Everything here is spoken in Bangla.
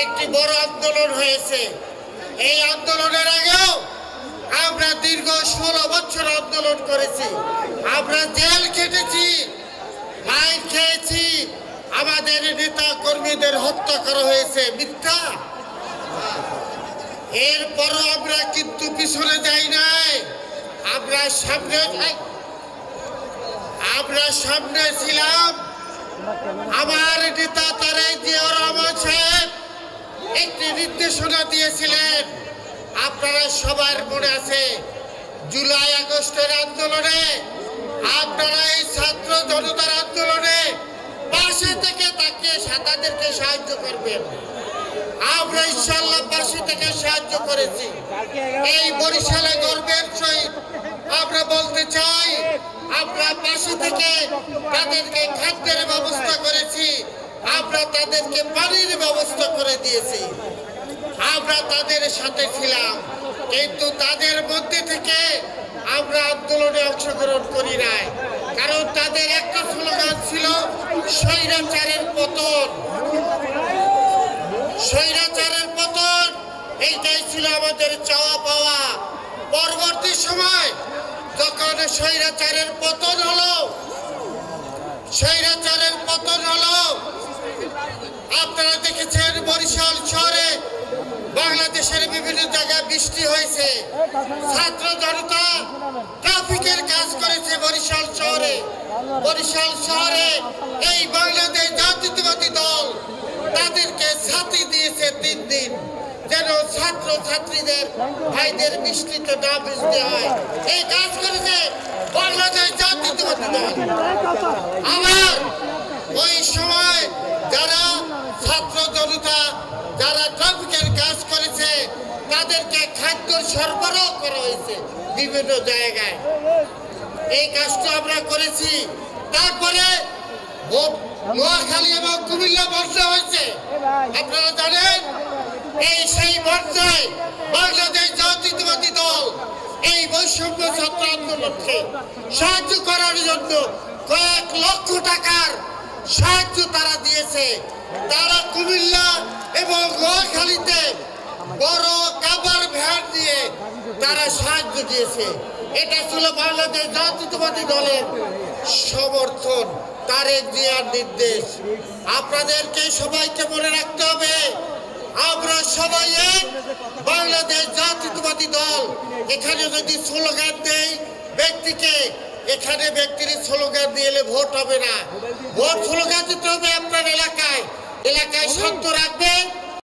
একটি বড় আন্দোলন হয়েছে। এই আন্দোলনের আগেও আমরা দীর্ঘ 16 বছর আন্দোলন করেছি। আমরা জেল খেটেছি, মাইর খেয়েছি, আমাদের নেতা কর্মীদের হত্যা করা হয়েছে। মিথ্যা? এরপরও আমরা কিন্তু পিছনে যাই নাই, আমরা সামনে ছিলাম। আমার নেতা তারেক জিয়া রহমান সাহেব একটি নির্দেশনা দিয়েছিলেন, আপনারা সবার মনে আছে, জুলাই আগস্টের আন্দোলনে আপনারা এই ছাত্র জনতার আন্দোলনে পাশে থেকে তাকিয়ে তাদেরকে সাহায্য করবেন। আমরা ইনশাআল্লাহ পাশে থেকে সাহায্য করেছি। এই বরিশালে গর্বের সহিত আমরা বলতে চাই, আমরা পাশে থেকে তাদেরকে খাদ্যের ব্যবস্থা করেছি, আমরা তাদেরকে পানির ব্যবস্থা করে দিয়েছি, আমরা তাদের সাথে ছিলাম। কিন্তু তাদের মধ্যে থেকে আমরা আন্দোলনে অংশগ্রহণ করি নাই, কারণ তাদের একটা স্লোগান ছিল স্বৈরাচারের পতন। স্বৈরাচারের পতন, এইটাই ছিল আমাদের চাওয়া পাওয়া। পরবর্তী সময় যখন স্বৈরাচারের পতন হলো, আপনারা দেখেছেন বরিশাল শহরে বাংলাদেশের বিভিন্ন জায়গায় বৃষ্টি হয়েছে, ছাত্র জনতা ট্রাফিকের কাজ করেছে বরিশাল শহরে এই বাংলাদেশ জাতীয়তাবাদী দল তাদেরকে ছাতি দিয়েছে 3 দিন, যেন ছাত্র ছাত্রীদের ভাইদের বৃষ্টিতে না ভিজতে হয়। এই কাজ করেছে বাংলাদেশ জাতীয়তাবাদী দল। আবার ওই সময় যারা ছাত্র জনতা যারা ট্রাফিকের কাজ করেছে তাদেরকে খাদ্য সরবরাহ করা হয়েছে বিভিন্ন জায়গায়। এই কাজটা আমরা করেছি। তারপরে নোয়াখালী এবং কুমিল্লা বর্ষা হয়েছে, আপনারা জানেন। এই সেই বর্ষায় বাংলাদেশ জাতীয়তাবাদী দল এই বৈষম্য ছাত্র আন্দোলনকে সাহায্য করার জন্য কয়েক লক্ষ টাকার সাহায্য তারা দিয়েছে। তারা কুমিল্লা এবং নোয়াখালীতে বড় কাভার ভ্যান দিয়ে তারা সাহায্য দিয়েছে। এটা ছিল বাংলাদেশ জাতীয়তাবাদী দলের সমর্থন, তারেক জিয়ার নির্দেশ। আপনাদেরকে সবাইকে মনে রাখতে হবে, আমরা সবাই এক বাংলাদেশ জাতীয়তাবাদী দল। এখানে যদি স্লোগান দেই ব্যক্তিকে, এখানে ব্যক্তির স্লোগান দিয়ে ভোট হবে না। ভোট স্লোগান দিতে হবে আপনার এলাকায় শান্ত রাখবেন।